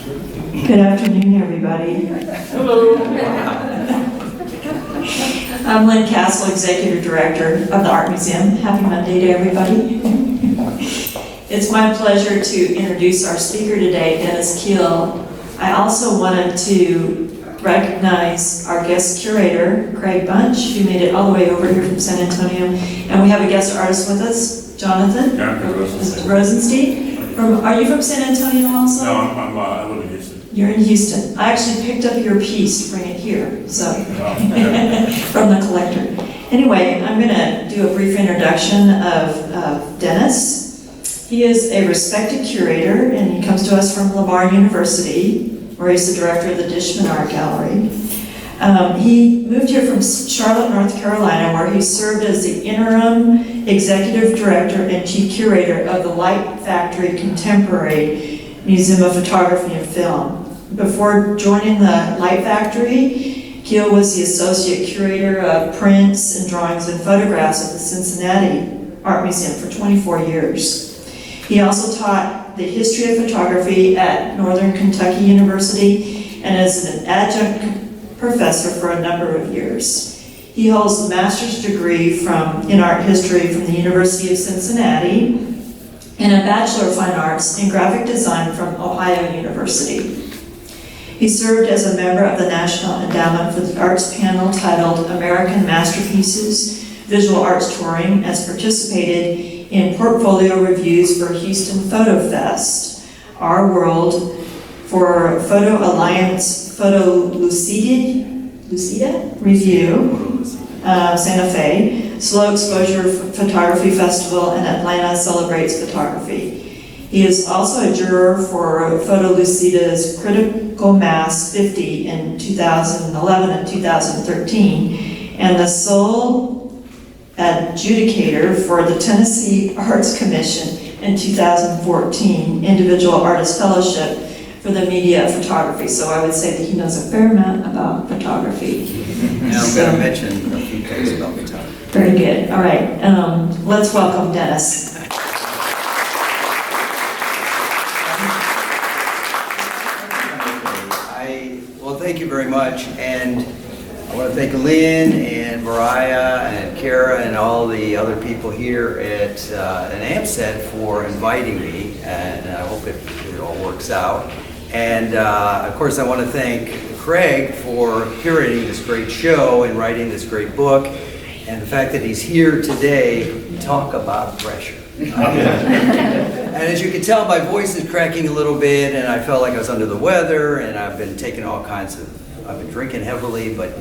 Good afternoon, everybody. Hello. I'm Lynn Castle, Executive Director of the Art Museum. Happy Monday to everybody. It's my pleasure to introduce our speaker today, Dennis Kiel. I also wanted to recognize our guest curator, Craig Bunch, who made it all the way over here from San Antonio. And we have a guest artist with us, Jonathan. Jonathan Rosenstein. Rosenstein. Are you from San Antonio also? No, I live in Houston. You're in Houston. I actually picked up your piece to bring it here, so from the collector. Anyway, I'm going to do a brief introduction of Dennis. He is a respected curator, and he comes to us from Lamar University, where he's the director of the Dishman Art Gallery. He moved here from Charlotte, North Carolina, where he served as the interim executive director and chief curator of the Light Factory Contemporary Museum of Photography and Film. Before joining the Light Factory, Kiel was the associate curator of prints and drawings and photographs at the Cincinnati Art Museum for 24 years. He also taught the history of photography at Northern Kentucky University and is an adjunct professor for a number of years. He holds a master's degree in art history from the University of Cincinnati and a Bachelor of Fine Arts in graphic design from Ohio University. He served as a member of the National Endowment for the Arts panel titled American Masterpieces, Visual Arts Touring, as participated in portfolio reviews for Houston Photo Fest, Our World, for Photo Alliance Photo Lucida Review, Santa Fe, Slow Exposure Photography Festival, and Atlanta Celebrates Photography. He is also a juror for Photo Lucida's Critical Mass 50 in 2011 and 2013, and the sole adjudicator for the Tennessee Arts Commission in 2014 Individual Artist Fellowship for the media of photography. So I would say that he knows a fair amount about photography. And I'm going to mention a few things about photography. Very good. All right. Let's welcome Dennis. Thank you very much, and I want to thank Lynn and Mariah and Kara and all the other people here at AMSET for inviting me, and I hope it all works out. And of course I want to thank Craig for curating this great show and writing this great book, and the fact that he's here today to talk about pressure. And as you can tell, my voice is cracking a little bit, and I felt like I was under the weather, and I've been taking all kinds of, I've been drinking heavily, but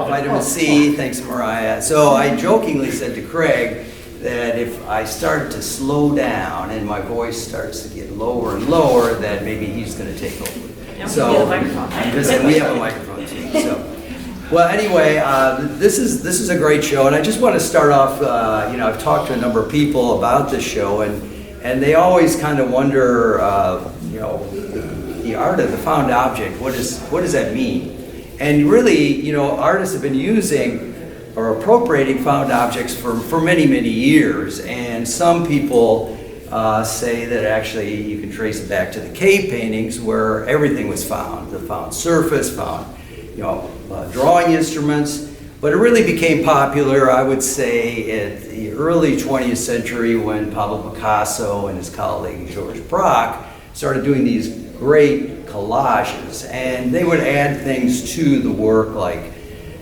vitamin C, thanks to Mariah. So I jokingly said to Craig that if I start to slow down and my voice starts to get lower and lower, that maybe he's going to take over. So we have a microphone too. So. Well, anyway, this is a great show, and I just want to start off. I've talked to a number of people about this show, and they always kind of wonder, the art of the found object. What does that mean? And really, artists have been using or appropriating found objects for many years, and some people say that actually you can trace it back to the cave paintings where everything was found. The found surface, found drawing instruments, but it really became popular, I would say, at the early 20th century when Pablo Picasso and his colleague George Braque started doing these great collages, and they would add things to the work like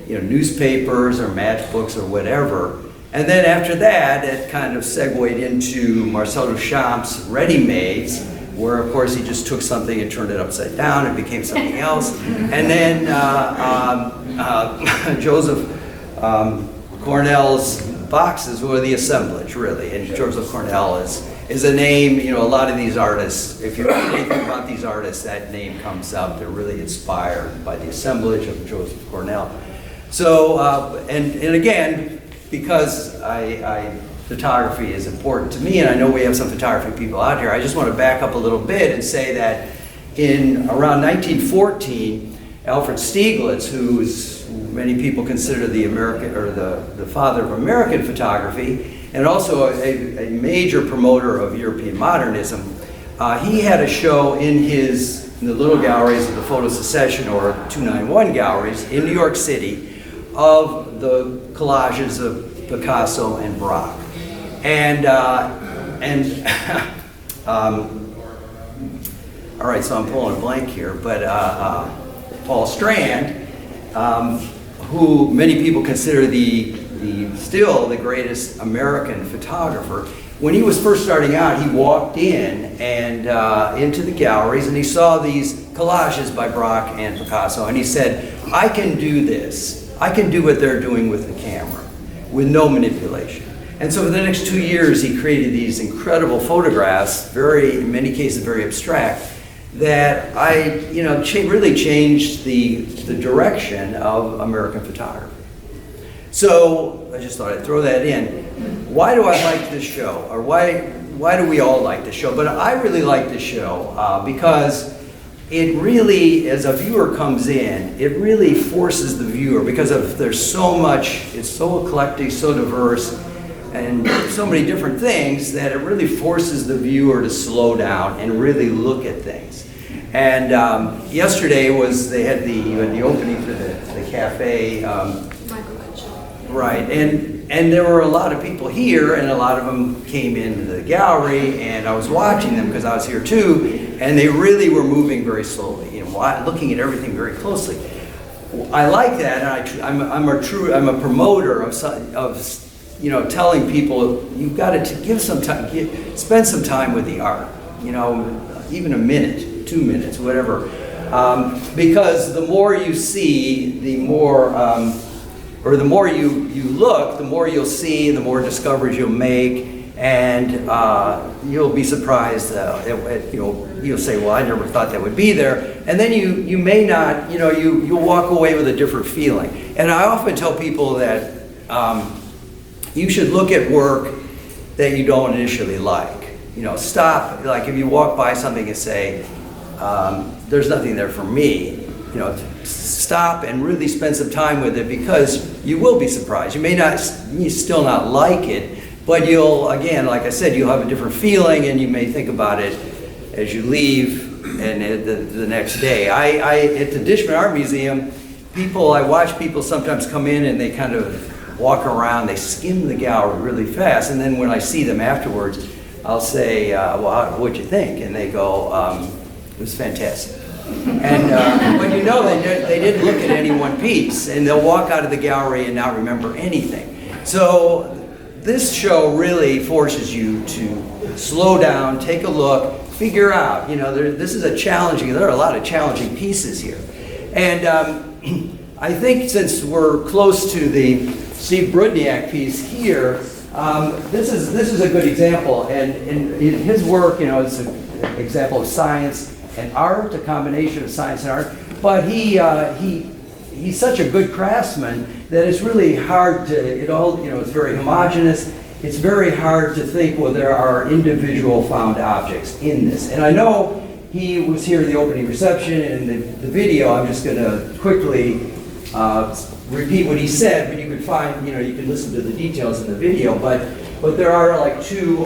newspapers or matchbooks or whatever. And then after that, it kind of segued into Marcel Duchamp's ready-mades, where of course he just took something and turned it upside down and became something else. And then Joseph Cornell's boxes were the assemblage, really. And Joseph Cornell is a name, a lot of these artists, if you know anything about these artists, that name comes up. They're really inspired by the assemblage of Joseph Cornell. So, and again, because photography is important to me, and I know we have some photography people out here, I just want to back up a little bit and say that in around 1914, Alfred Stieglitz, who's many people consider the American or the father of American photography, and also a major promoter of European modernism, he had a show in the little galleries of the Photo Secession or 291 galleries in New York City of the collages of Picasso and Braque. And all right, so I'm pulling a blank here, but Paul Strand, who many people consider still the greatest American photographer, when he was first starting out, he walked in and into the galleries and he saw these collages by Braque and Picasso, and he said, I can do this. I can do what they're doing with the camera, with no manipulation. And so for the next 2 years, he created these incredible photographs, in many cases very abstract, that really changed the direction of American photography. So I just thought I'd throw that in. Why do I like this show? Or why do we all like this show? But I really like this show because it really, as a viewer comes in, it really forces the viewer, because there's so much, it's so eclectic, so diverse, and so many different things, that it really forces the viewer to slow down and really look at things. And yesterday they had the opening for the cafe. Right, and there were a lot of people here, and a lot of them came into the gallery, and I was watching them because I was here too, and they really were moving very slowly, looking at everything very closely. I like that, and I'm a promoter of telling people you've got to give some time, spend some time with the art, even a minute, 2 minutes, whatever, because the more you see, the more you look, the more you'll see, the more discoveries you'll make, and you'll be surprised. You'll say, "Well, I never thought that would be there," and then you may not. You'll walk away with a different feeling. And I often tell people that you should look at work that you don't initially like. Stop. Like if you walk by something and say, "There's nothing there for me," stop and really spend some time with it, because you will be surprised. You still not like it, but you'll, again, like I said, you'll have a different feeling, and you may think about it as you leave and the next day. At the Dishman Art Museum, I watch people sometimes come in and they kind of walk around, they skim the gallery really fast, and then when I see them afterwards, I'll say, well, what'd you think? And they go, it was fantastic. And but they didn't look at any one piece, and they'll walk out of the gallery and not remember anything. So this show really forces you to slow down, take a look, figure out. This is there are a lot of challenging pieces here, and I think since we're close to the Steve Brudniak piece here, this is a good example, and in his work, it's an example of science and art, a combination of science and art, but he's such a good craftsman that it's really hard to, it's very homogeneous. It's very hard to think, well, there are individual found objects in this. And I know he was here at the opening reception, and in the video, I'm just going to quickly repeat what he said, but you can find, you can listen to the details in the video, but there are like two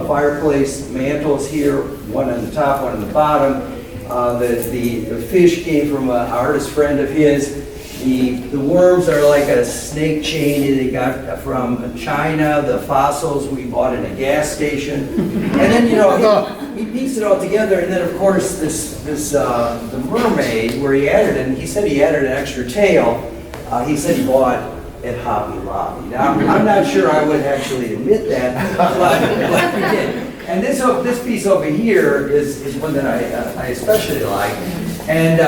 fireplace mantles here, one on the top, one on the bottom. The fish came from an artist friend of his. The worms are like a snake chain that they got from China. The fossils we bought in a gas station. And then, he pieced it all together, and then of course the mermaid, where he said he added an extra tail. He said he bought at Hobby Lobby. Now, I'm not sure I would actually admit that, but we did. And this piece over here is one that I especially like. And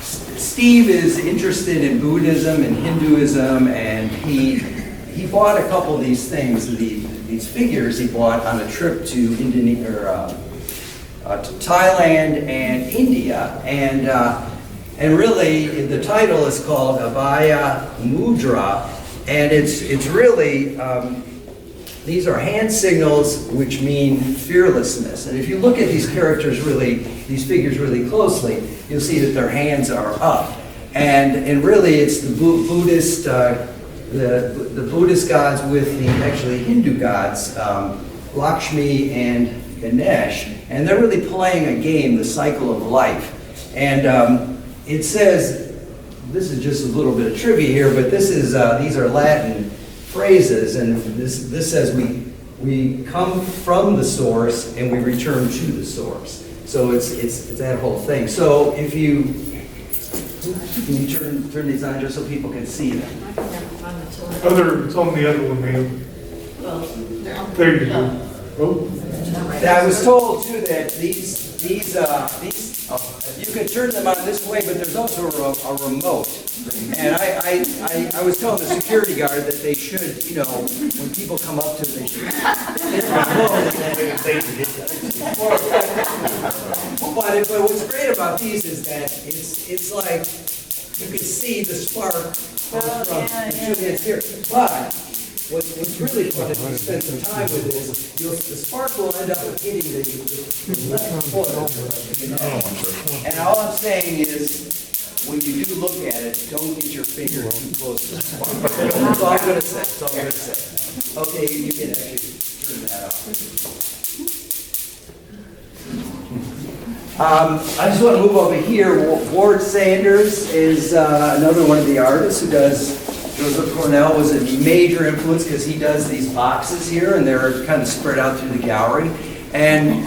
Steve is interested in Buddhism and Hinduism, and he bought a couple of these things, these figures he bought on a trip to to Thailand and India, and really the title is called Abhaya Mudra, and it's really these are hand signals which mean fearlessness. And if you look at these figures really closely, you'll see that their hands are up, and really it's the Buddhist the Buddhist gods with the actually Hindu gods Lakshmi and Ganesh, and they're really playing a game, the cycle of life. And it says, this is just a little bit of trivia here, but this is these are Latin phrases, and this says we come from the source and we return to the source. So it's that whole thing. So if you can you turn these on just so people can see them. It's on the other one, ma'am. There you go. Oh, Now, I was told too that these you can turn them on this way, but there's also a remote. And I was telling the security guard that they should, you know, when people come up to them, they should hit the remote and but what's great about these is that it's like you can see the spark from Juliet's here. But what's really fun if you spend some time with it is the spark will end up hitting the left foot. And all I'm saying is, when you do look at it, don't get your finger too close to the spark. That's all I'm going to say. That's all I'm going to say. Okay, you can actually turn that off. I just want to move over here. Ward Sanders is another one of the artists who does. Joseph Cornell was a major influence because he does these boxes here, and they're kind of spread out through the gallery. And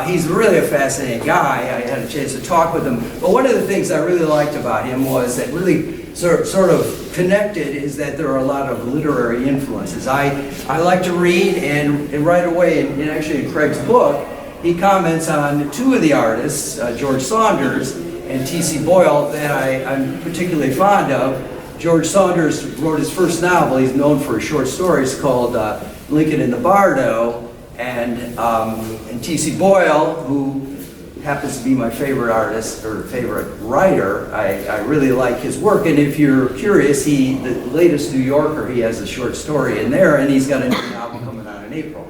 he's really a fascinating guy. I had a chance to talk with him. But one of the things I really liked about him was that really sort of connected is that there are a lot of literary influences. I like to read, and right away, and actually in Craig's book, he comments on two of the artists, George Saunders and T.C. Boyle, that I'm particularly fond of. George Saunders wrote his first novel. He's known for his short stories called Lincoln in the Bardo. And T.C. Boyle, who happens to be my favorite artist or favorite writer, I really like his work. And if you're curious, the latest New Yorker, he has a short story in there, and he's got a new novel coming out in April.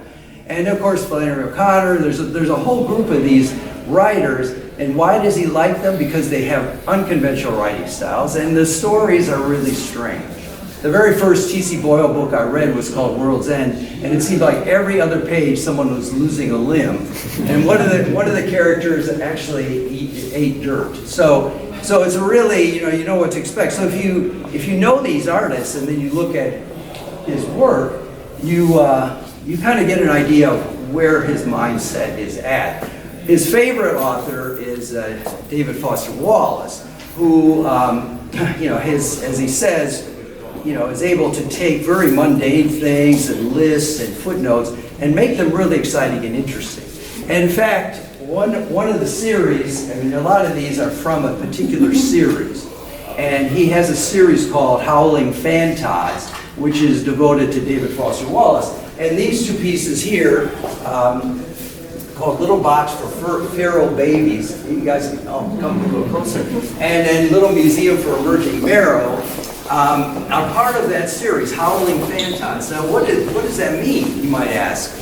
And of course, Flannery O'Connor. There's a whole group of these writers. And why does he like them? Because they have unconventional writing styles, and the stories are really strange. The very first T.C. Boyle book I read was called World's End, and it seemed like every other page someone was losing a limb. And one of the characters actually ate dirt. So it's a really, you know what to expect. So if you know these artists and then you look at his work, you kind of get an idea of where his mindset is at. His favorite author is David Foster Wallace, who, as he says, is able to take very mundane things and lists and footnotes and make them really exciting and interesting. And in fact, one of the series, a lot of these are from a particular series, and he has a series called Howling Phantods, which is devoted to David Foster Wallace. And these two pieces here, called Little Box for Feral Babies. You guys can come a little closer. And then Little Museum for Emerging Marrow are part of that series, Howling Phantods. Now, what does that mean, you might ask?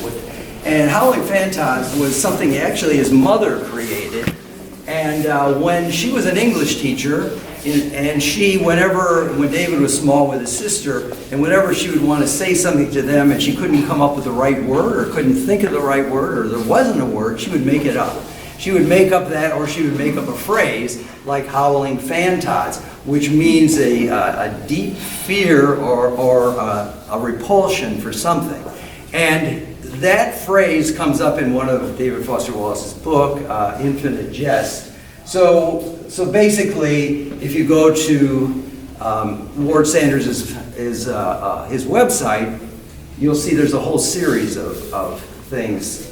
And Howling Phantods was something actually his mother created. And when she was an English teacher, and when David was small with his sister, and whenever she would want to say something to them and she couldn't come up with the right word or couldn't think of the right word or there wasn't a word, she would make it up. She would make up that, or she would make up a phrase like Howling Phantods, which means a deep fear or a repulsion for something. And that phrase comes up in one of David Foster Wallace's book, Infinite Jest. So basically, if you go to Ward Sanders' his website, you'll see there's a whole series of things,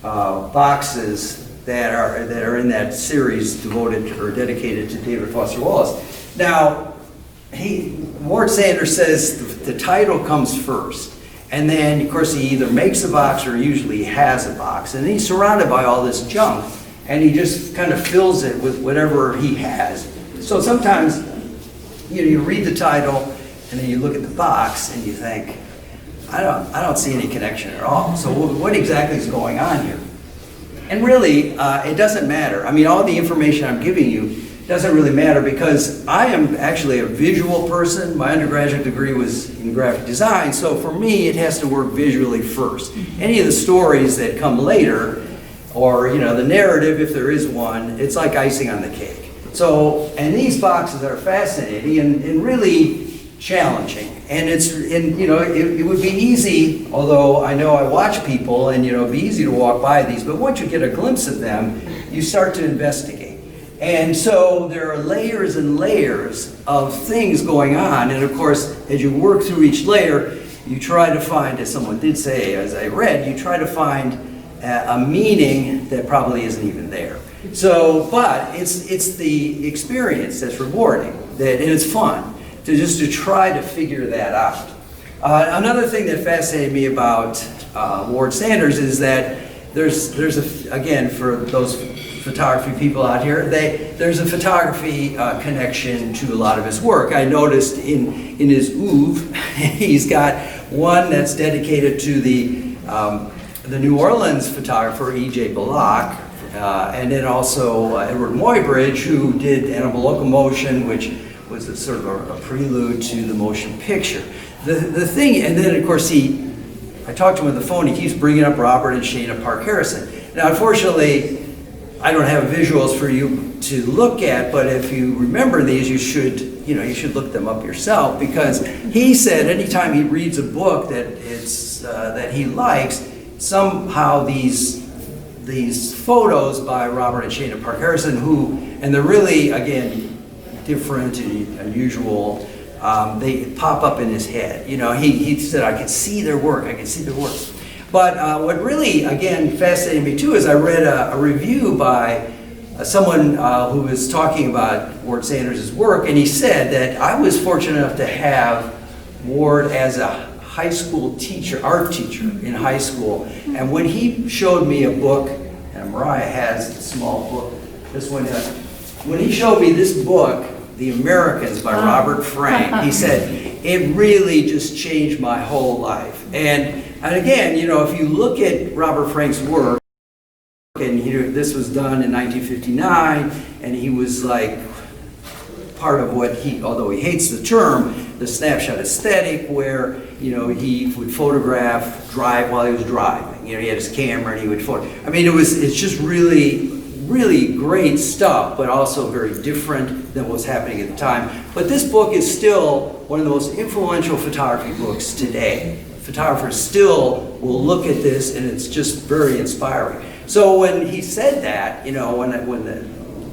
boxes that are in that series devoted or dedicated to David Foster Wallace. Now, Ward Sanders says the title comes first. And then, of course, he either makes a box or usually has a box. And he's surrounded by all this junk. And he just kind of fills it with whatever he has. So sometimes, you read the title, and then you look at the box, and you think, I don't see any connection at all. So what exactly is going on here? And really, it doesn't matter. All the information I'm giving you doesn't really matter because I am actually a visual person. My undergraduate degree was in graphic design, so for me it has to work visually first. Any of the stories that come later, or the narrative if there is one, it's like icing on the cake. So, and these boxes are fascinating and really challenging. And it would be easy, although I know I watch people and it'd be easy to walk by these, but once you get a glimpse of them, you start to investigate. And so there are layers and layers of things going on. And of course, as you work through each layer, you try to find, as someone did say, as I read, you try to find a meaning that probably isn't even there. So, but it's the experience that's rewarding, and it's fun to try to figure that out. Another thing that fascinated me about Ward Sanders is that again, for those photography people out here, there's a photography connection to a lot of his work. I noticed in his oeuvre, he's got one that's dedicated to the New Orleans photographer E.J. Belloc, and then also Edward Muybridge, who did Animal Locomotion, which was a sort of a prelude to the motion picture. The thing, and then of course I talked to him on the phone, he keeps bringing up Robert and Shana Park Harrison. Now unfortunately, I don't have visuals for you to look at, but if you remember these, you should look them up yourself, because he said anytime he reads a book that he likes, somehow these photos by Robert and Shana Park Harrison, and they're really, again, different and unusual, they pop up in his head. He said, I could see their work, But what really, again, fascinated me too is I read a review by someone who was talking about Ward Sanders' work, and he said that I was fortunate enough to have Ward as a high school teacher, art teacher in high school, and when he showed me a book, and Mariah has a small book, this one, when he showed me this book, The Americans by Robert Frank, he said, it really just changed my whole life. And again, if you look at Robert Frank's work, and this was done in 1959, and he was like part of what although he hates the term, the snapshot aesthetic, where he would photograph while he was driving. He had his camera and he would photograph. I mean, it's just really great stuff, but also very different than what's happening at the time. But this book is still one of the most influential photography books today. Photographers still will look at this, and it's just very inspiring. So when he said that,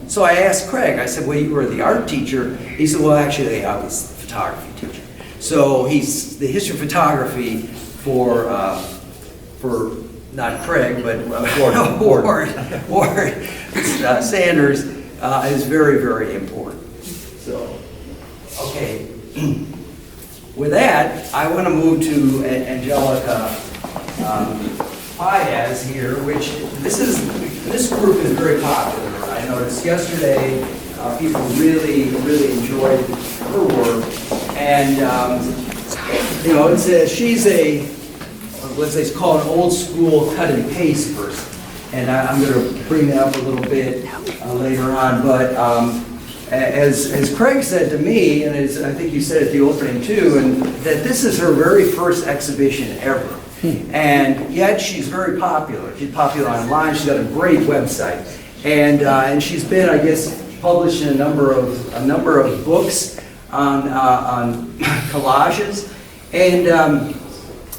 so I asked Craig, I said, well, you were the art teacher. He said, well, actually, I was the photography teacher. So he's the history of photography for not Craig, but Ward Sanders is very, very important. So, okay. With that, I want to move to Angelica Piazz here, which this group is very popular. I noticed yesterday people really enjoyed her work, and she's let's say it's called an old school cut and paste person, and I'm going to bring that up a little bit later on. But as Craig said to me, and as I think you said at the opening too, and that this is her very first exhibition ever. And yet she's very popular. She's popular online. She's got a great website, and she's been, I guess, published in a number of books on collages. And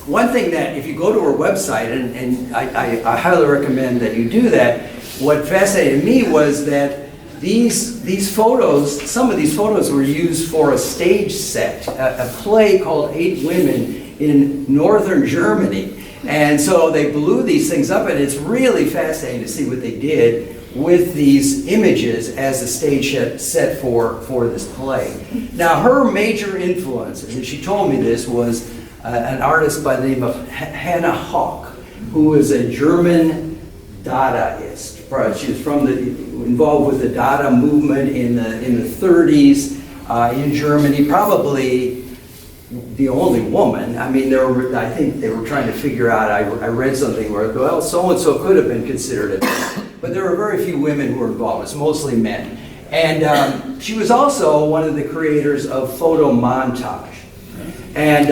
one thing that, if you go to her website, and I highly recommend that you do that, what fascinated me was that these photos, some of these photos were used for a stage set, a play called 8 Women in northern Germany. And so they blew these things up, and it's really fascinating to see what they did with these images as a stage set for this play. Now, her major influence, and she told me this, was an artist by the name of Hannah Hawk, who is a German Dadaist. She was involved with the Dada movement in the 30s in Germany, probably the only woman. I mean, I think they were trying to figure out, I read something where, well, so-and-so could have been considered a, but there were very few women who were involved. It's mostly men. And she was also one of the creators of photo montage. And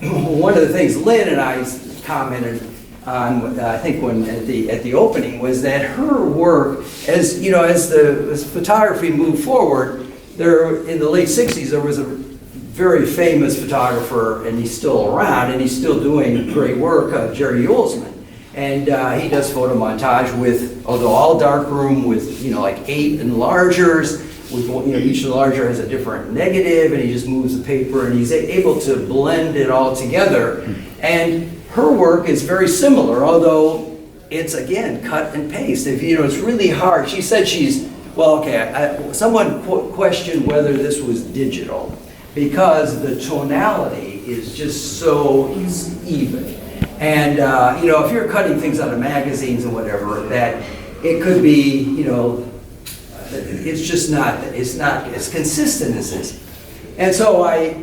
one of the things Lynn and I commented on, I think when at the opening, was that her work, as you know, as photography moved forward, there in the late '60s there was a very famous photographer, and he's still around, and he's still doing great work, Jerry Ullsman. And he does photo montage with, although all darkroom with, you know, like 8 enlargers, with, you know, each enlarger has a different negative, and he just moves the paper, and he's able to blend it all together. And her work is very similar, although it's, again, cut and paste. If you know, it's really hard. She said well, okay, someone questioned whether this was digital, because the tonality is just so it's even. And, you know, if you're cutting things out of magazines and whatever, that it could be, you know, it's just not as consistent as this. And so I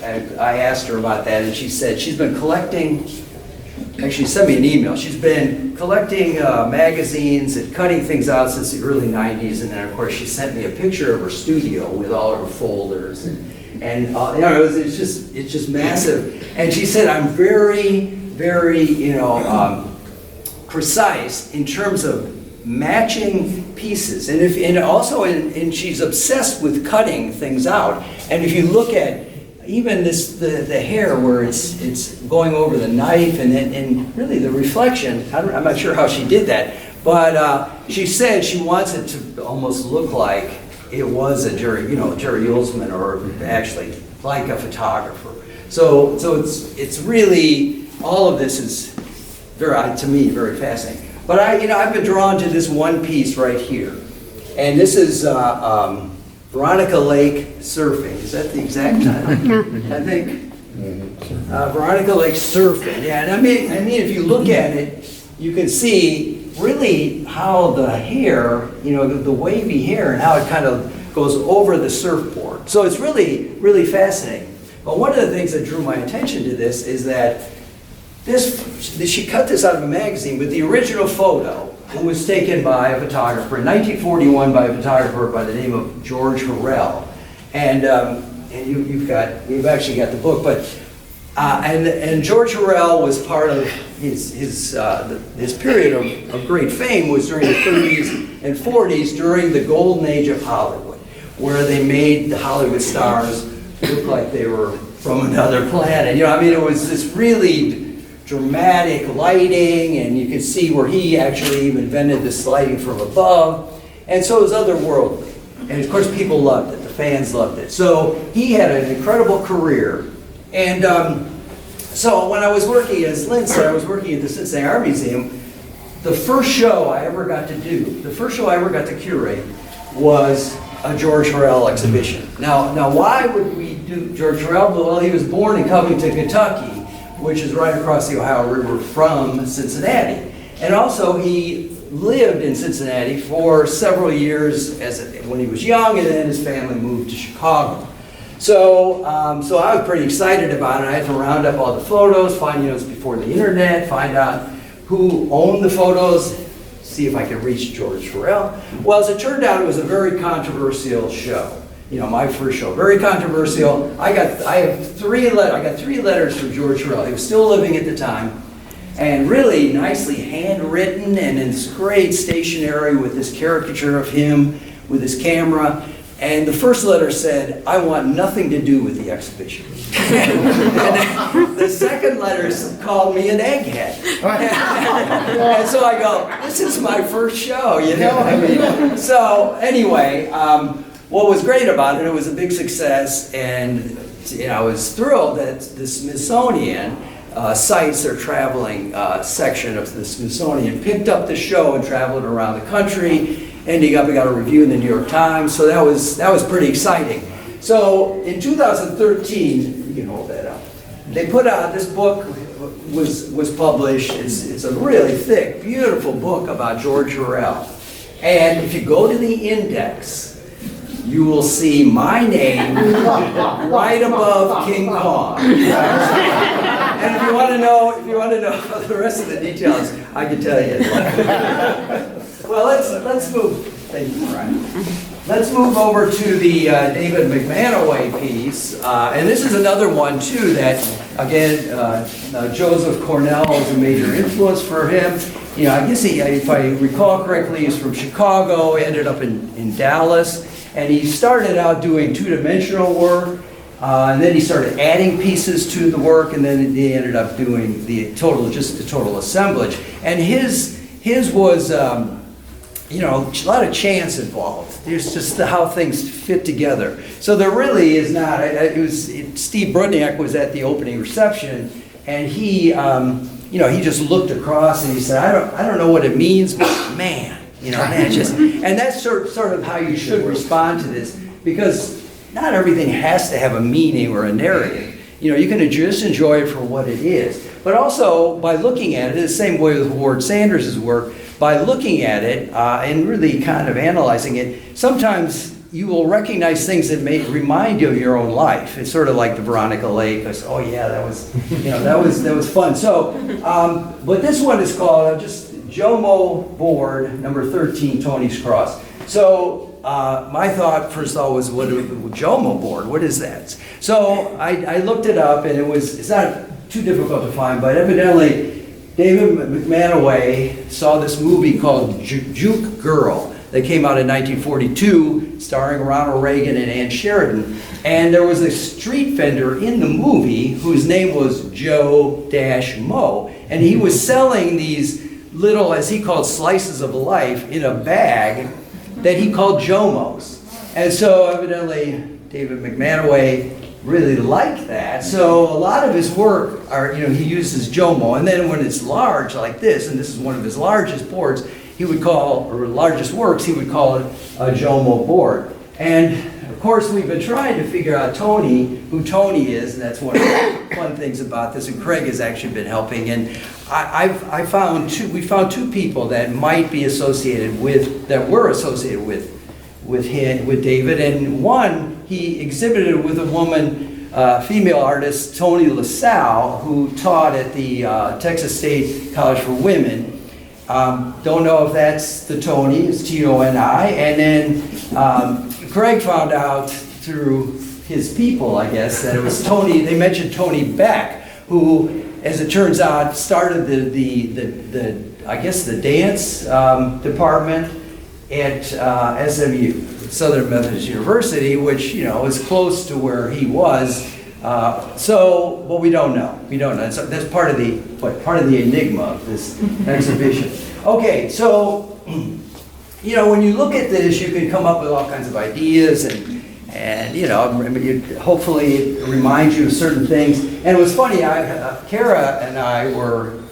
asked her about that, and she said she's been collecting, actually sent me an email, she's been collecting magazines and cutting things out since the early 90s, and then of course she sent me a picture of her studio with all of her folders, and you know, it's just massive. And she said, I'm very, very, you know, precise in terms of matching pieces, and also she's obsessed with cutting things out. And if you look at even the hair where it's going over the knife, and really the reflection, I'm not sure how she did that, but she said she wants it to almost look like it was a Jerry Ullsman, or actually like a photographer. So it's really, all of this is very, to me, very fascinating. But I've been drawn to this one piece right here, and this is Veronica Lake Surfing. Is that the exact title? I think Veronica Lake Surfing. Yeah, and I mean, if you look at it, you can see really how the hair, you know, the wavy hair, and how it kind of goes over the surfboard. So it's really, really fascinating. But one of the things that drew my attention to this is that she cut this out of a magazine, but the original photo was taken by a photographer in 1941 by a photographer by the name of George Harrell. And you've actually got the book, but and George Harrell was part of his period of great fame was during the 30s and 40s, during the golden age of Hollywood, where they made the Hollywood stars look like they were from another planet. You know, I mean, it was this really dramatic lighting, and you can see where he actually even invented this lighting from above. And so it was otherworldly. And of course, people loved it. The fans loved it. So he had an incredible career. And so when I was working, as Lynn said, I was working at the Cincinnati Art Museum, the first show I ever got to curate was a George Harrell exhibition. Now why would we do George Harrell? Well, he was born in Covington, Kentucky, which is right across the Ohio River from Cincinnati. And also he lived in Cincinnati for several years when he was young, and then his family moved to Chicago. So I was pretty excited about it. I had to round up all the photos, find, it was before the internet, find out who owned the photos, see if I could reach George Harrell. Well, as it turned out, it was a very controversial show. You know, my first show, very controversial. I got three letters from George Harrell. He was still living at the time, and really nicely handwritten, and in this great stationery with this caricature of him with his camera. And the first letter said, "I want nothing to do with the exhibition." And the second letter called me an egghead. And so I go, this is my first show, you know? I mean, so anyway, what was great about it, it was a big success, and I was thrilled that the Smithsonian Sites, their traveling section of the Smithsonian, picked up the show and traveled around the country, ending up, we got a review in the New York Times, so that was pretty exciting. So in 2013, you can hold that up, they put out, this book was published, it's a really thick, beautiful book about George Harrell. And if you go to the index, you will see my name right above King Kong. And if you want to know the rest of the details, I can tell you. Well, let's move. Thank you, Brian. Let's move over to the David McManaway piece, and this is another one too that, again, Joseph Cornell is a major influence for him. You know, I guess if I recall correctly, he's from Chicago, ended up in Dallas, and he started out doing two-dimensional work, and then he started adding pieces to the work, and then he ended up doing just the total assemblage. And his was, you know, a lot of chance involved. There's just how things fit together. So there really is not. Steve Brudniak was at the opening reception, and he, you know, he just looked across and he said, I don't know what it means, but man, you know, man, just, and that's sort of how you should respond to this, because not everything has to have a meaning or a narrative. You know, you can just enjoy it for what it is. But also, by looking at it, the same way with Ward Sanders' work, by looking at it and really kind of analyzing it, sometimes you will recognize things that may remind you of your own life. It's sort of like the Veronica Lake. Oh yeah, that was, you know, that was fun. So, but this one is called just Jomo Board, number 13, Tony's Cross. So my thought first of all was, what Jomo Board? What is that? So I looked it up, and it's not too difficult to find, but evidently David McManaway saw this movie called Juke Girl that came out in 1942, starring Ronald Reagan and Ann Sheridan. And there was a street vendor in the movie whose name was Joe Mo, and he was selling these little, as he called, slices of life in a bag that he called Jomos. And so evidently David McManaway really liked that. So a lot of his work are, you know, he uses Jomo, and then when it's large like this, and this is one of his largest boards, he would call, or largest works, he would call it a Jomo board. And of course we've been trying to figure out who Tony is, and that's one of the fun things about this, and Craig has actually been helping. And we found two people that might be associated with, that were associated with David, and one, he exhibited with a woman, female artist, Toni LaSalle, who taught at the Texas State College for Women. Don't know if that's the Tony, it's T-O-N-I. And then Craig found out through his people, I guess, that it was Tony. They mentioned Tony Beck, who, as it turns out, started I guess the dance department at SMU, Southern Methodist University, which, you know, is close to where he was. But we don't know. We don't know. So that's part of the enigma of this exhibition. Okay, so, you know, when you look at this, you can come up with all kinds of ideas, and you know, hopefully it reminds you of certain things. And it was funny, Kara and I were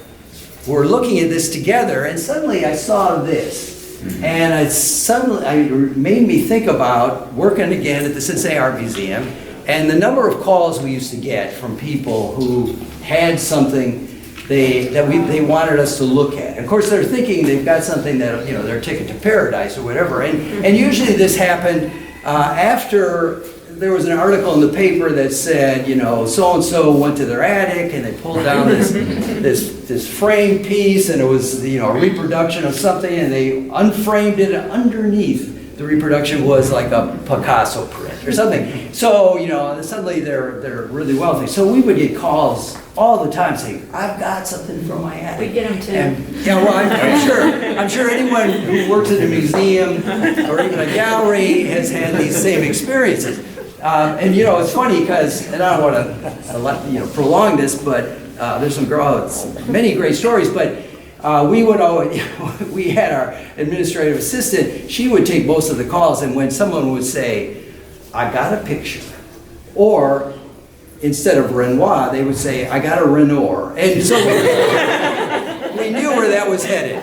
looking at this together, and suddenly I saw this. And it made me think about working again at the Cincinnati Art Museum, and the number of calls we used to get from people who had something they wanted us to look at. Of course, they're thinking they've got something that, you know, their ticket to paradise or whatever. And usually this happened after there was an article in the paper that said, you know, so-and-so went to their attic and they pulled down this frame piece, and it was, you know, a reproduction of something, and they unframed it. Underneath the reproduction was like a Picasso print or something. So, you know, suddenly they're really wealthy. So we would get calls all the time saying, I've got something from my attic. We get them too. And, yeah, well, I'm sure anyone who works at a museum or even a gallery has had these same experiences. And you know, it's funny because, and I don't want to prolong this, but there's many great stories, but we would always, we had our administrative assistant, she would take most of the calls, and when someone would say, I got a picture, or instead of Renoir, they would say, I got a Renoir. And so we knew where that was headed.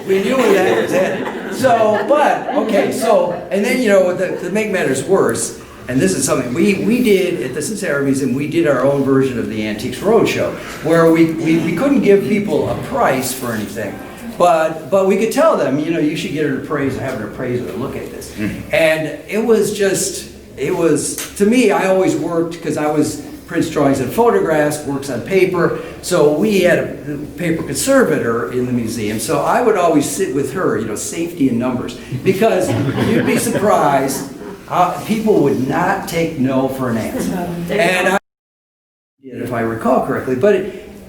So, but, okay, so, and then, you know, to make matters worse, and this is something we did at the Cincinnati Art Museum, we did our own version of the Antiques Roadshow, where we couldn't give people a price for anything, but we could tell them, you know, you should get an appraiser, have an appraiser look at this. And it was, to me, I always worked, because I was prints, drawings, and photographs, works on paper. So we had a paper conservator in the museum. So I would always sit with her, safety in numbers. Because you'd be surprised, people would not take no for an answer. And I did, if I recall correctly. But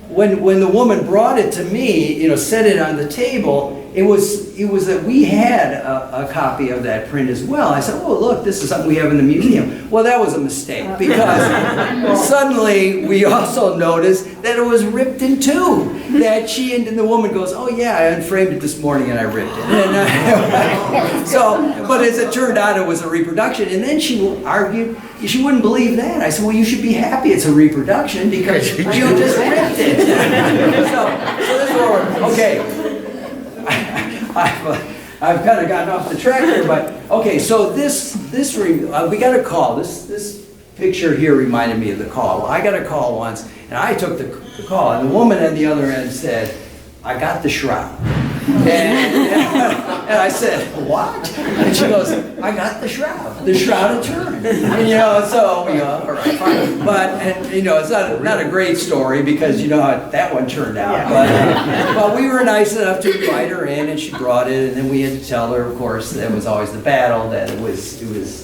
when the woman brought it to me, set it on the table, it was that we had a copy of that print as well. I said, oh, look, this is something we have in the museum. Well, that was a mistake, because suddenly we also noticed that it was ripped in two. That she and the woman goes, oh yeah, I unframed it this morning and I ripped it. And but as it turned out, it was a reproduction. And then she argued, she wouldn't believe that. I said, well, you should be happy it's a reproduction because you just ripped it. so this is where we're, okay. I've kind of gotten off the track here, but okay. So we got a call. This picture here reminded me of the call. I got a call once, and I took the call, and the woman on the other end said, "I got the shroud." And I said, what? And she goes, I got the shroud of Turin. And so we go, all right, fine. But, it's not a great story because you know how that one turned out. Yeah. But we were nice enough to invite her in, and she brought it, and then we had to tell her, of course, that was always the battle, that it was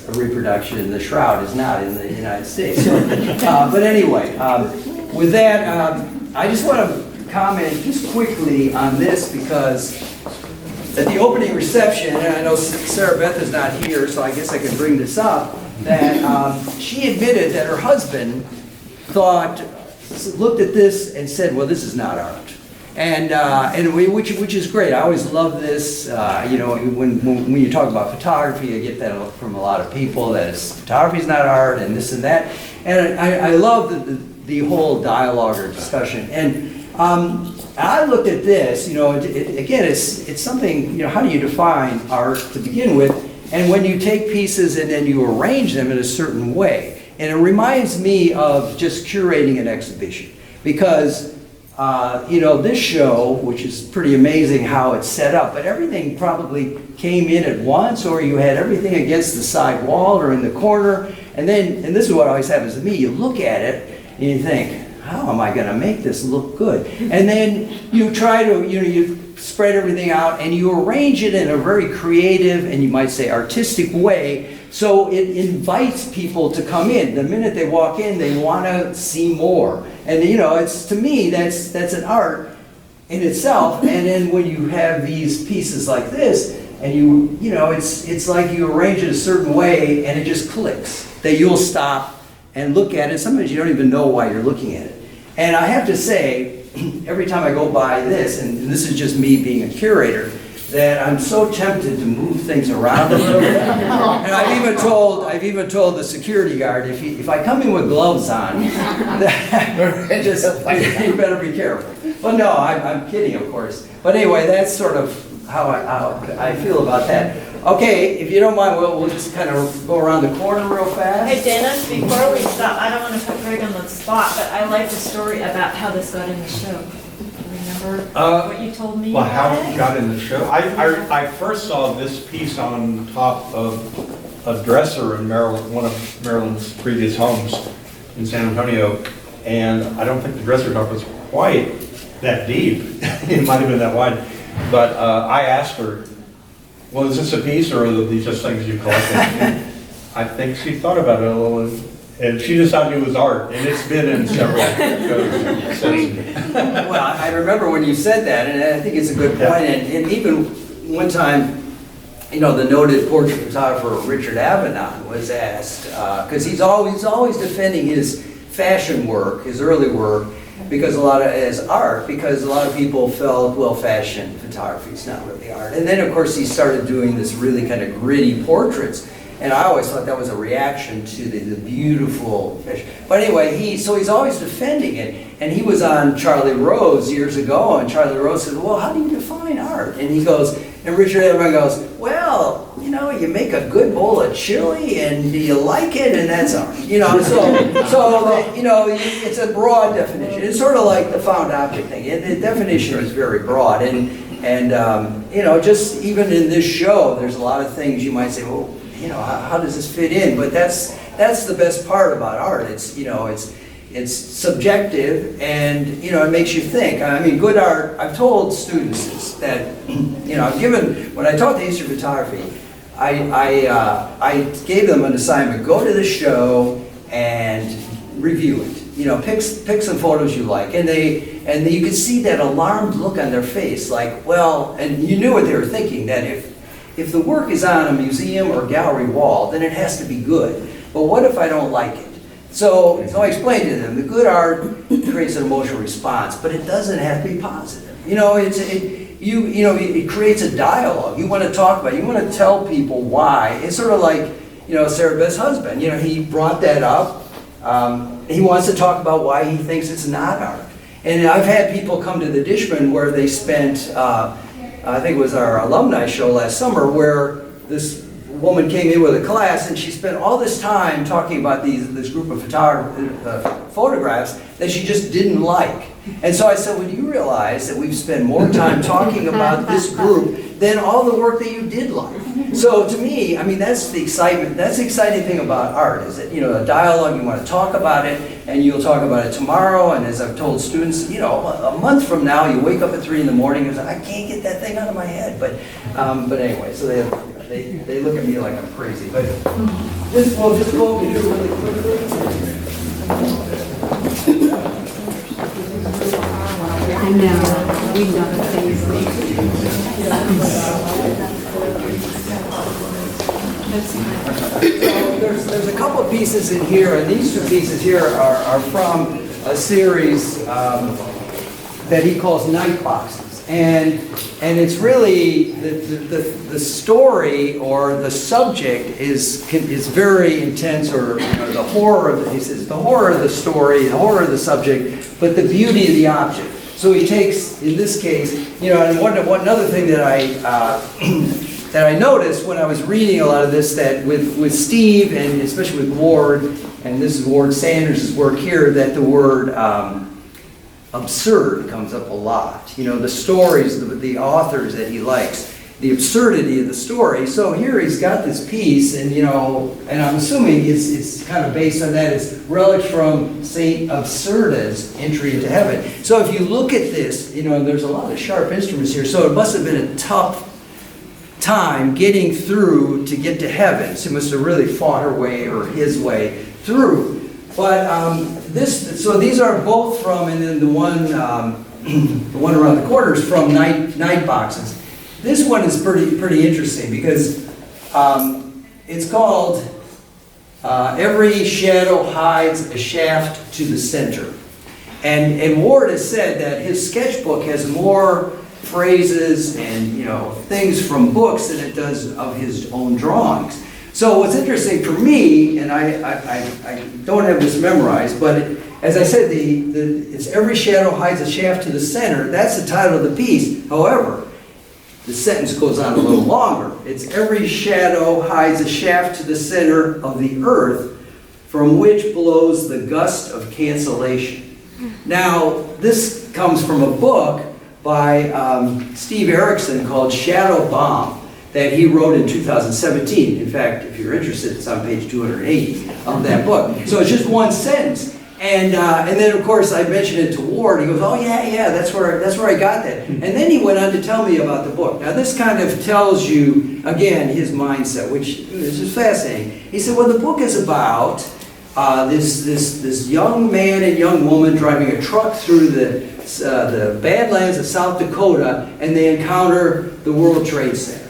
a reproduction, and the shroud is not in the United States. So, but anyway, with that, I just want to comment just quickly on this, because at the opening reception, and I know Sarah Beth is not here, so I guess I can bring this up, that she admitted that her husband looked at this and said, well, this is not art. Which is great. I always love this. When you talk about photography, I get that from a lot of people, that photography is not art and this and that. And I love the whole dialogue or discussion. And I looked at this, again, it's something, how do you define art to begin with? And when you take pieces and then you arrange them in a certain way. And it reminds me of just curating an exhibition. Because, this show, which is pretty amazing how it's set up, but everything probably came in at once, or you had everything against the side wall or in the corner. And this is what always happens to me, you look at it and you think, how am I going to make this look good? And then you try to, you spread everything out and you arrange it in a very creative and you might say artistic way, so it invites people to come in. The minute they walk in, they want to see more. And it's, to me, that's an art in itself. And then when you have these pieces like this, and it's like you arrange it a certain way and it just clicks, that you'll stop and look at it. Sometimes you don't even know why you're looking at it. And I have to say, every time I go by this, and this is just me being a curator, that I'm so tempted to move things around a little bit. And I've even told the security guard, if I come in with gloves on, you better be careful. Well, no, I'm kidding, of course. But anyway, that's sort of how I feel about that. Okay, if you don't mind, we'll just kind of go around the corner real fast. Hey Dennis, before we stop, I don't want to put Greg on the spot, but I like the story about how this got in the show. Remember what you told me? Well, how it got in the show? I first saw this piece on top of a dresser in Maryland, one of Maryland's previous homes in San Antonio, and I don't think the dresser top was quite that deep. It might have been that wide, but I asked her, well, is this a piece or are these just things you collected? I think she thought about it a little, and she decided it was art, and it's been in several shows since. Well, I remember when you said that, and I think it's a good point. And even one time, the noted portrait photographer Richard Avedon was asked, because he's always defending his fashion work, his early work, because as art, because a lot of people felt, well, fashion photography is not really art. And then, of course, he started doing this really kind of gritty portraits. And I always thought that was a reaction to the beautiful fashion. But anyway, he's always defending it. And he was on Charlie Rose years ago, and Charlie Rose said, well, how do you define art? And he goes, and Richard Avedon goes, well, you make a good bowl of chili, and do you like it? And that's art. It's a broad definition. It's sort of like the found object thing. The definition is very broad. And just even in this show, there's a lot of things you might say, well, how does this fit in? But that's the best part about art. It's it's subjective, and it makes you think. I mean, good art, I've told students this, that, when I taught the history of photography, I gave them an assignment, go to the show and review it. Pick some photos you like, and you could see that alarmed look on their face, like, well, and you knew what they were thinking, that if the work is on a museum or gallery wall, then it has to be good. But what if I don't like it? So I explained to them, the good art creates an emotional response, but it doesn't have to be positive. It creates a dialogue. You want to talk about it. You want to tell people why. It's sort of like, Sarah Beth's husband. He brought that up. He wants to talk about why he thinks it's not art. And I've had people come to the Dishman where they spent, I think it was our alumni show last summer, where this woman came in with a class and she spent all this time talking about this group of photographs that she just didn't like. And so I said, well, do you realize that we've spent more time talking about this group than all the work that you did like? So to me, I mean, that's the excitement. That's the exciting thing about art, is that, a dialogue, you want to talk about it, and you'll talk about it tomorrow. And as I've told students, a month from now, you wake up at 3 in the morning and say, I can't get that thing out of my head. But anyway, so they look at me like I'm crazy. But we'll just go over here really quickly. I know, we've done the same There's a couple of pieces in here, and these 2 pieces here are from a series that he calls Night Boxes. And it's really, the story or the subject is very intense, or the horror, he says, the horror of the story, the horror of the subject, but the beauty of the object. So he takes, in this case, and one other thing that I noticed when I was reading a lot of this, that with Steve, and especially with Ward, and this is Ward Sanders' work here, that the word absurd comes up a lot. The stories, the authors that he likes, the absurdity of the story. So here he's got this piece, and and I'm assuming it's kind of based on that. It's relics from Saint Absurda's entry into heaven. So if you look at this, there's a lot of sharp instruments here. So it must have been a tough time getting through to get to heaven. She must have really fought her way, or his way through. But so these are both from, and then the one around the corner is from Night Boxes. This one is pretty interesting because it's called Every Shadow Hides a Shaft to the Center. And Ward has said that his sketchbook has more phrases and things from books than it does of his own drawings. So what's interesting for me, and I don't have this memorized, but as I said, it's Every Shadow Hides a Shaft to the Center. That's the title of the piece. However, the sentence goes on a little longer. It's every shadow hides a shaft to the center of the earth, from which blows the gust of cancellation. Now, this comes from a book by Steve Erickson called Shadow Bomb that he wrote in 2017. In fact, if you're interested, it's on page 280 of that book. So it's just one sentence. And then, of course, I mentioned it to Ward. He goes, oh, yeah, that's where I got that. And then he went on to tell me about the book. Now, this kind of tells you, again, his mindset, which is just fascinating. He said, well, the book is about this young man and young woman driving a truck through the Badlands of South Dakota, and they encounter the World Trade Center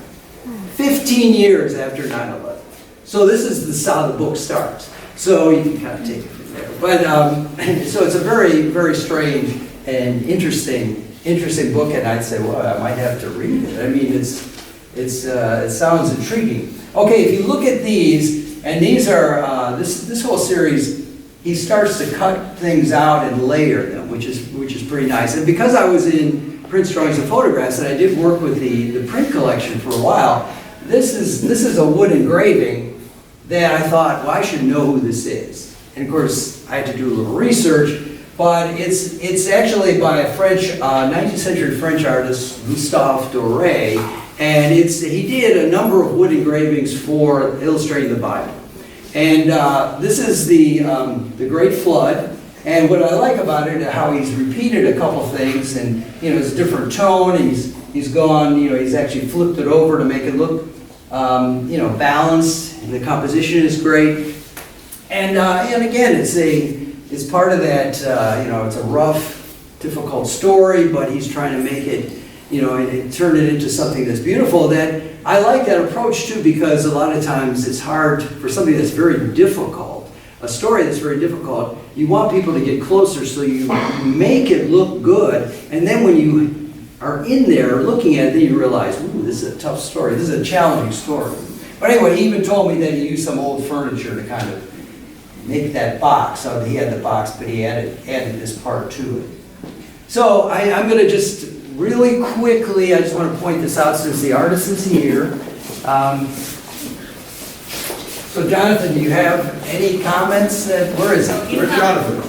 15 years after 9/11. So this is how the book starts. So you can kind of take it from there. But so it's a very, very strange and interesting book, and I'd say, well, I might have to read it. I mean, it sounds intriguing. Okay, if you look at these, and these are this whole series, he starts to cut things out and layer them, which is pretty nice. And because I was in prints, drawings, and photographs, and I did work with the print collection for a while, this is a wood engraving that I thought, well, I should know who this is. And of course, I had to do a little research, but it's actually by a French 19th century French artist, Gustave Doré, and he did a number of wood engravings for illustrating the Bible. And this is the Great Flood, And what I like about it is how he's repeated a couple things, and it's a different tone. He's gone, he's actually flipped it over to make it look, balanced. The composition is great, and again, it's part of that. It's a rough, difficult story, but he's trying to make it, and turn it into something that's beautiful. That I like that approach too, because a lot of times it's hard for something that's very difficult. A story that's very difficult, you want people to get closer, so you make it look good, and then when you are in there looking at it, then you realize, ooh, this is a tough story, this is a challenging story. But anyway, he even told me that he used some old furniture to kind of make that box. So he had the box, but he added this part to it. So I'm going to just really quickly, I just want to point this out since the artist is here. So Jonathan, do you have any comments? Where is he? Where's Jonathan?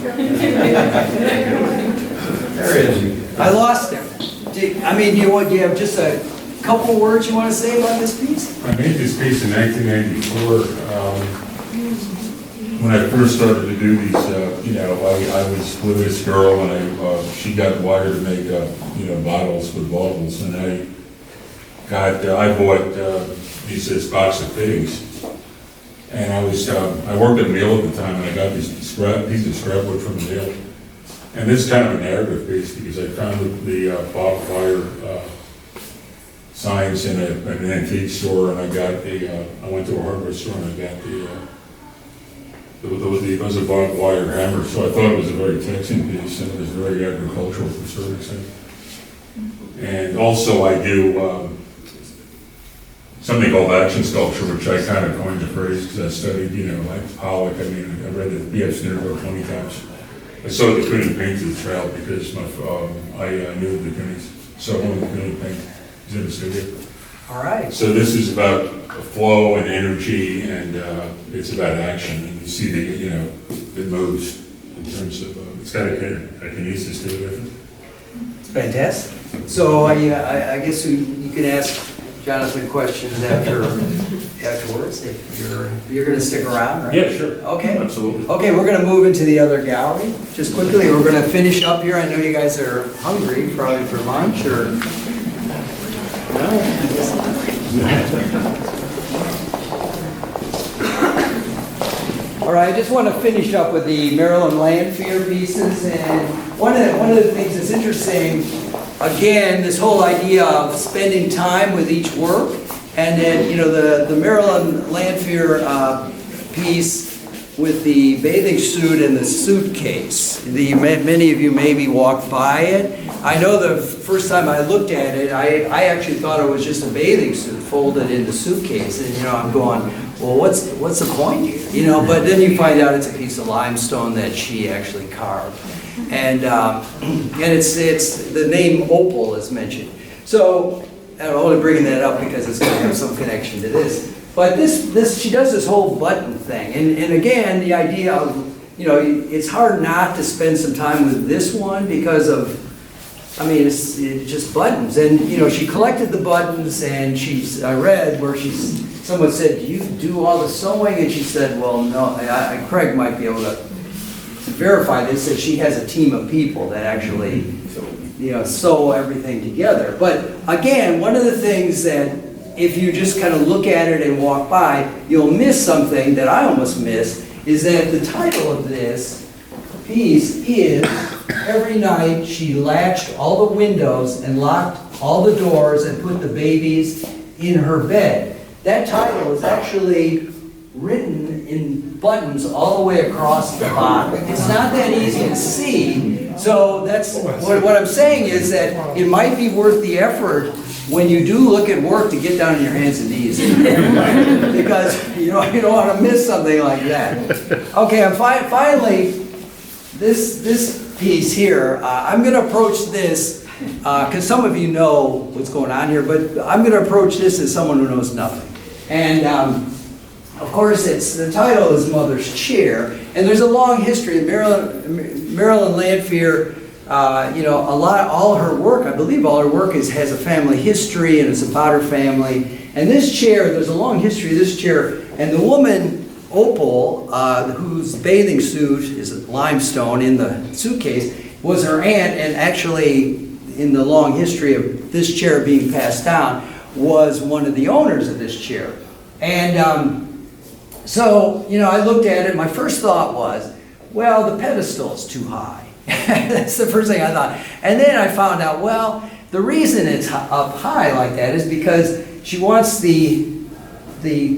There he is. I lost him. Do you have just a couple words you want to say about this piece? I made this piece in 1994. When I first started to do these, I was with this girl, and she got wired to make, bottles with bottles, and I bought this box of figs. And I worked at a mill at the time, and I got this piece of scrapwood from the mill. And this is kind of a narrative piece, because I found the barbed wire signs in an antique store, and I went to a hardware store, and I got it was a barbed wire hammer, so I thought it was a very Texan piece, and it was very agricultural to a certain extent. And also I do something called action sculpture, which I kind of coined the phrase because I studied, like Pollock. I read the B.F. Skinner book 20 times. I saw the Kuhn paint to the trail because I knew the Kuhns, so one of the Kuhn paint is in the studio. All right. So this is about flow and energy, and it's about action. And you see it moves in terms of, it's got a kinesis to it, I think. It's fantastic. So I guess you can ask Jonathan questions afterwards if you're going to stick around, right? Yeah, sure. Okay. Absolutely. Okay, we're going to move into the other gallery. Just quickly, we're going to finish up here. I know you guys are hungry, probably for lunch or... No, I guess not. All right, I just want to finish up with the Maryland Landfire pieces, and one of the things that's interesting, again, this whole idea of spending time with each work, and then the Maryland Landfire piece with the bathing suit and the suitcase. Many of you maybe walked by it. I know the first time I looked at it, I actually thought it was just a bathing suit folded in the suitcase, and I'm going, well, what's the point here? But then you find out it's a piece of limestone that she actually carved, and it's the name Opal is mentioned. So I'm only bringing that up because it's going to have some connection to this. But this she does this whole button thing, and again the idea of it's hard not to spend some time with this one because of it's just buttons, and she collected the buttons, and I read where someone said, do you do all the sewing? And she said, well, no, Craig might be able to verify this, that she has a team of people that actually sew everything together. But again, one of the things that if you just kind of look at it and walk by, you'll miss something that I almost missed, is that the title of this piece is Every Night She Latched All the Windows and Locked All the Doors and Put the Babies in Her Bed. That title is actually written in buttons all the way across the bottom. It's not that easy to see. So that's what I'm saying is that it might be worth the effort when you do look at work to get down on your hands and knees. Because you don't want to miss something like that. Okay, and finally, this piece here, I'm going to approach this, because some of you know what's going on here, but I'm going to approach this as someone who knows nothing. And of course, the title is Mother's Chair, and there's a long history. Maryland Landfire, all her work, I believe all her work has a family history, and it's about her family. And this chair, there's a long history of this chair, and the woman Opal, whose bathing suit is limestone in the suitcase, was her aunt, and actually, in the long history of this chair being passed down, was one of the owners of this chair. And so, you know, I looked at it, my first thought was, well, the pedestal's too high. That's the first thing I thought. And then I found out, well, the reason it's up high like that is because she wants the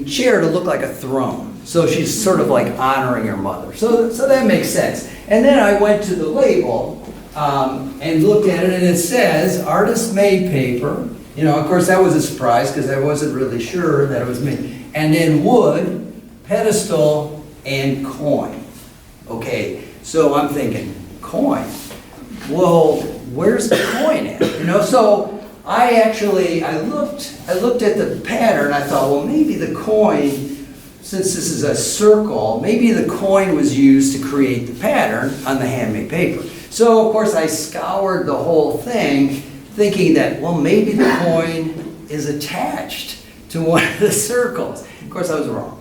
chair to look like a throne. So she's sort of like honoring her mother. So that makes sense. And then I went to the label and looked at it, and it says artist-made paper. You know, of course, that was a surprise because I wasn't really sure that it was me. And then wood, pedestal, and coin. Okay, so I'm thinking, coin? Well, where's the coin at? You know, so I looked at the pattern. I thought, well, maybe the coin, since this is a circle, maybe the coin was used to create the pattern on the handmade paper. So, of course, I scoured the whole thing, thinking that, well, maybe the coin is attached to one of the circles. Of course, I was wrong.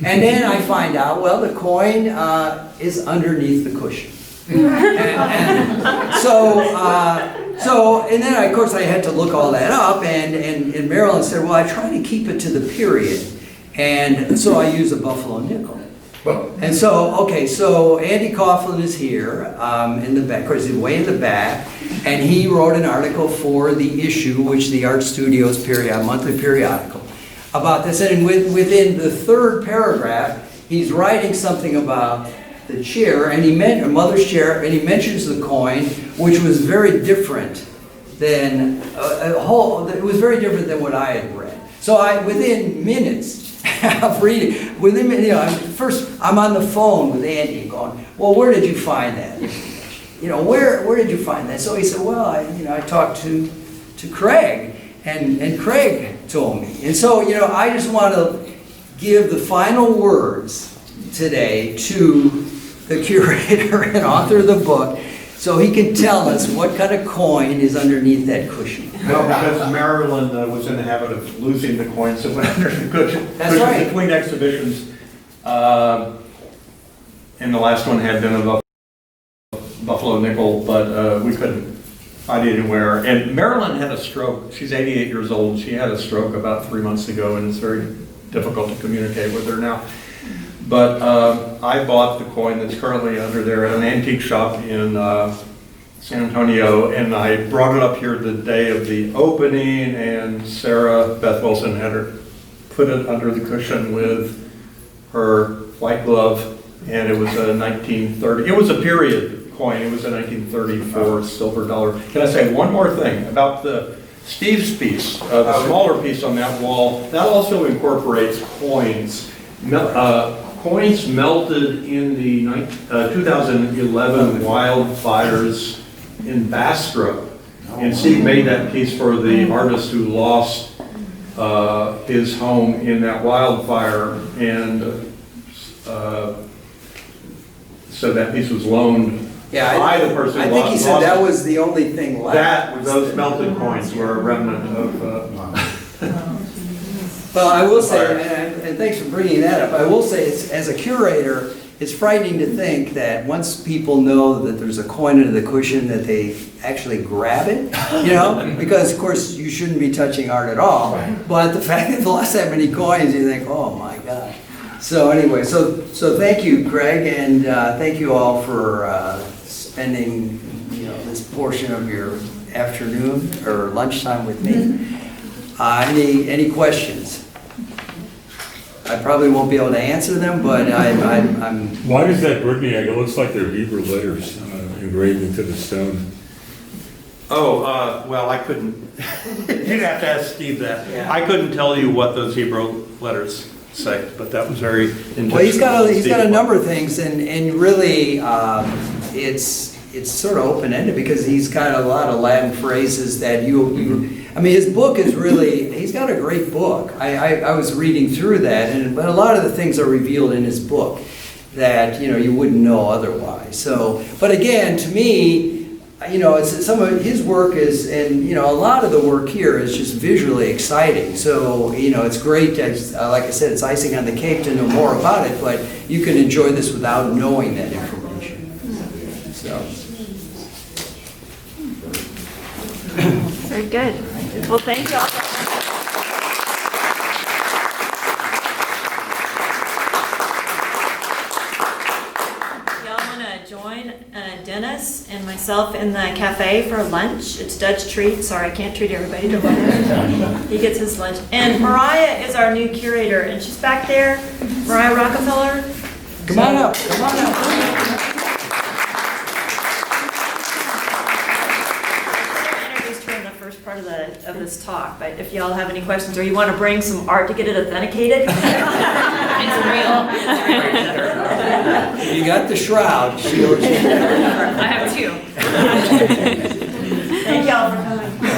And then I find out, well, the coin is underneath the cushion. And then, of course, I had to look all that up, and Marilyn said, well, I try to keep it to the period, and so I use a buffalo nickel. And so, okay, so Andy Coughlin is here in the back, of course, he's way in the back, and he wrote an article for the issue, which the Art Studios monthly periodical, about this. And within the third paragraph, he's writing something about the chair, and he meant a mother's chair, and he mentions the coin, which was very different than it was very different than what I had read. So within minutes of reading, first I'm on the phone with Andy going, well, where did you find that? You know, where did you find that? So he said, well, I talked to Craig, and Craig told me. And so, you know, I just want to give the final words today to the curator and author of the book, so he can tell us what kind of coin is underneath that cushion. Well, because Marilyn was in the habit of losing the coins that went under the cushion. That's right. Between exhibitions, and the last one had been a buffalo nickel, but we couldn't find it anywhere. And Marilyn had a stroke. She's 88 years old. She had a stroke about 3 months ago, and it's very difficult to communicate with her now. But I bought the coin that's currently under there at an antique shop in San Antonio, and I brought it up here the day of the opening, and Sarah Beth Wilson had her put it under the cushion with her white glove, and it was a 1930, it was a period coin, it was a 1934 silver dollar. Can I say one more thing about the Steve's piece, the smaller piece on that wall? That also incorporates coins. Coins melted in the 2011 wildfires in Bastrop. And Steve made that piece for the artist who lost his home in that wildfire. And so that piece was loaned by the person who I think he said that was the only thing left. Those melted coins were a remnant of... Well, I will say, and thanks for bringing that up, I will say, as a curator, it's frightening to think that once people know that there's a coin under the cushion, that they actually grab it, you know? Because, of course, you shouldn't be touching art at all. But the fact that they lost that many coins, you think, oh my God. So anyway, so thank you, Craig, and thank you all for spending, you know, this portion of your afternoon or lunchtime with me. Any questions? I probably won't be able to answer them, but I'm... Why does that bring me? It looks like they're Hebrew letters engraved into the stone. Oh, well, I couldn't, you'd have to ask Steve that. Yeah. I couldn't tell you what those Hebrew letters say, but that was very intentional. Well, he's got a number of things, and really, it's sort of open-ended because he's got a lot of Latin phrases that I mean, his book is really, he's got a great book. I was reading through that, but a lot of the things are revealed in his book that, you know, you wouldn't know otherwise. So, but again, to me, you know, it's some of his work is, and you know, a lot of the work here is just visually exciting. So, you know, it's great, like I said, it's icing on the cake to know more about it, but you can enjoy this without knowing that information. So, Very good. Well, thank you all. Y'all want to join Dennis and myself in the cafe for lunch? It's Dutch treat. Sorry, I can't treat everybody to lunch. He gets his lunch. And Mariah is our new curator, and she's back there. Mariah Rockefeller. come on up, come on up. Introduced her in the first part of this talk, but if y'all have any questions or you want to bring some art to get it authenticated, it's real. You got the shroud. I have two. Thank y'all for coming.